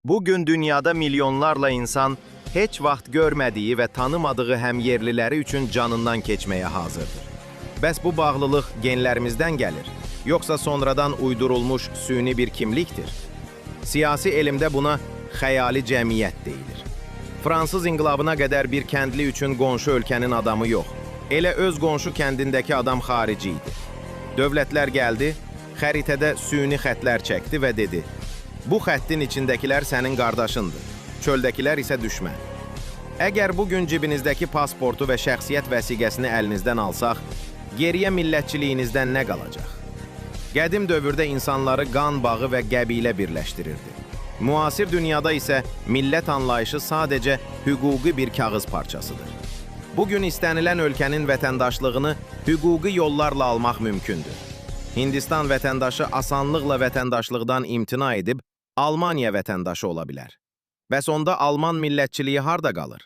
Bugün dünyada milyonlarla insan heç vaxt görmədiyi və tanımadığı həmyerliləri üçün canından keçməyə hazırdır. Bəs bu bağlılıq genlərimizdən gəlir, yoxsa sonradan uydurulmuş süni bir kimlikdir? Siyasi elmdə buna xəyali cəmiyyət deyilir. Fransız inqilabına qədər bir kəndli üçün qonşu ölkənin adamı yox, elə öz qonşu kəndindəki adam xarici idi. Dövlətlər gəldi, xəritədə süni xətlər çəkdi və dedi: bu xəttin içindəkilər sənin qardaşındır, çöldəkilər isə düşmən. Əgər bugün cibinizdəki pasportu və şəxsiyyət vəsiqəsini əlinizdən alsaq, geriyə millətçiliyinizdən nə qalacaq? Qədim dövrdə insanları qan bağı və qəbilə birləşdirirdi. Müasir dünyada isə millət anlayışı sadəcə hüquqi bir kağız parçasıdır. Bugün istənilən ölkənin vətəndaşlığını hüquqi yollarla almaq mümkündür. Hindistan vətəndaşı asanlıqla vətəndaşlıqdan imtina edib, Almaniya vətəndaşı ola bilər. Bəs onda Alman millətçiliyi harda qalır?